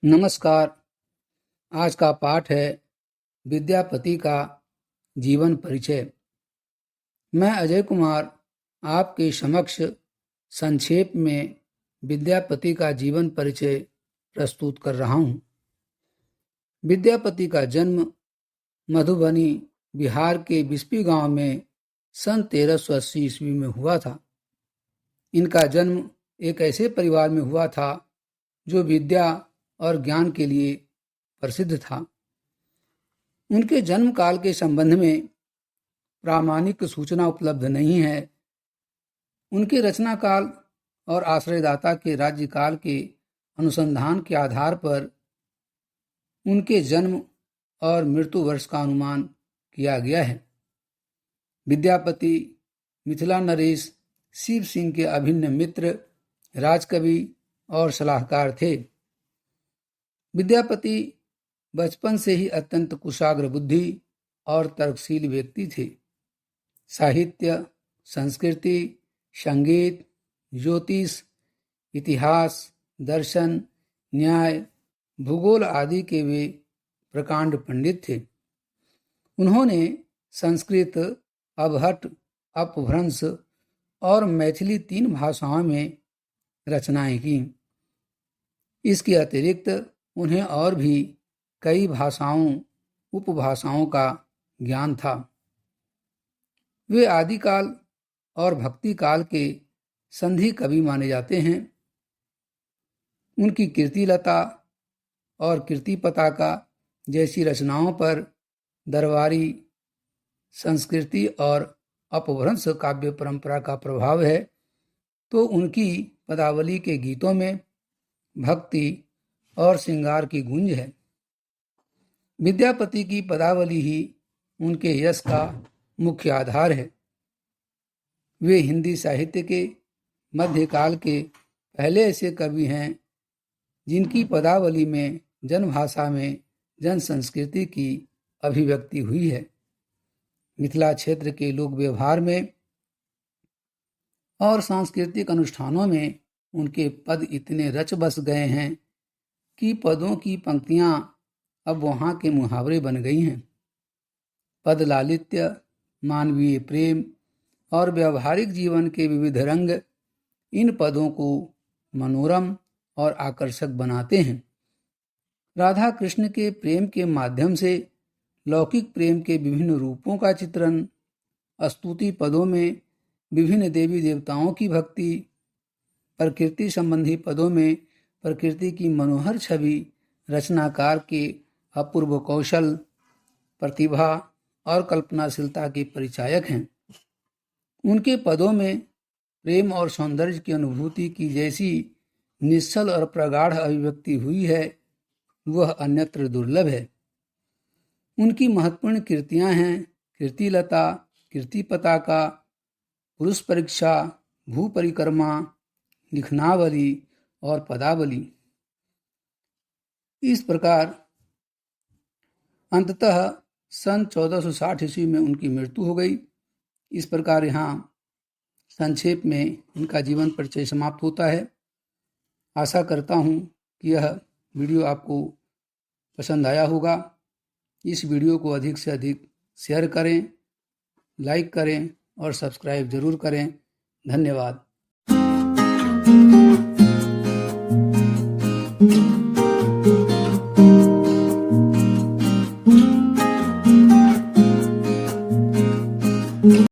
नमस्कार। आज का पाठ है विद्यापति का जीवन परिचय। मैं अजय कुमार आपके समक्ष संक्षेप में विद्यापति का जीवन परिचय प्रस्तुत कर रहा हूँ। विद्यापति का जन्म मधुबनी बिहार के बिस्पी गांव में सन 1380 ईस्वी में हुआ था। इनका जन्म एक ऐसे परिवार में हुआ था जो विद्या और ज्ञान के लिए प्रसिद्ध था। उनके जन्म काल के संबंध में प्रामाणिक सूचना उपलब्ध नहीं है। उनके रचना काल और आश्रयदाता के राज्यकाल के अनुसंधान के आधार पर उनके जन्म और मृत्यु वर्ष का अनुमान किया गया है। विद्यापति मिथिला नरेश शिव सिंह के अभिन्न मित्र, राजकवि और सलाहकार थे। विद्यापति बचपन से ही अत्यंत कुशाग्र बुद्धि और तर्कशील व्यक्ति थे। साहित्य, संस्कृति, संगीत, ज्योतिष, इतिहास, दर्शन, न्याय, भूगोल आदि के वे प्रकांड पंडित थे। उन्होंने संस्कृत, अबहट, अपभ्रंश और मैथिली 3 भाषाओं में रचनाएं की। इसके अतिरिक्त उन्हें और भी कई भाषाओं, उपभाषाओं का ज्ञान था। वे आदिकाल और भक्ति काल के संधि कवि माने जाते हैं। उनकी कीर्तिलता और कीर्ति पताका जैसी रचनाओं पर दरबारी संस्कृति और अपभ्रंश काव्य परंपरा का प्रभाव है, तो उनकी पदावली के गीतों में भक्ति और श्रृंगार की गूंज है। विद्यापति की पदावली ही उनके यश का मुख्य आधार है। वे हिंदी साहित्य के मध्यकाल के पहले ऐसे कवि हैं जिनकी पदावली में जनभाषा में जन संस्कृति की अभिव्यक्ति हुई है। मिथिला क्षेत्र के लोक व्यवहार में और सांस्कृतिक अनुष्ठानों में उनके पद इतने रच बस गए हैं कि पदों की पंक्तियां अब वहां के मुहावरे बन गई हैं। पद लालित्य, मानवीय प्रेम और व्यवहारिक जीवन के विविध रंग इन पदों को मनोरम और आकर्षक बनाते हैं। राधा कृष्ण के प्रेम के माध्यम से लौकिक प्रेम के विभिन्न रूपों का चित्रण, स्तुति पदों में विभिन्न देवी देवताओं की भक्ति, प्रकृति संबंधी पदों में प्रकृति की मनोहर छवि रचनाकार के अपूर्व कौशल, प्रतिभा और कल्पनाशीलता के परिचायक हैं। उनके पदों में प्रेम और सौंदर्य की अनुभूति की जैसी निश्चल और प्रगाढ़ अभिव्यक्ति हुई है, वह अन्यत्र दुर्लभ है। उनकी महत्वपूर्ण कृतियां हैं कीर्तिलता, कीर्ति पताका, पुरुष परीक्षा, भू परिक्रमा, लिखनावली और पदावली। इस प्रकार अंततः सन 1460 ईस्वी में उनकी मृत्यु हो गई। इस प्रकार यहाँ संक्षेप में इनका जीवन परिचय समाप्त होता है। आशा करता हूँ कि यह वीडियो आपको पसंद आया होगा। इस वीडियो को अधिक से अधिक शेयर करें, लाइक करें और सब्सक्राइब जरूर करें। धन्यवाद।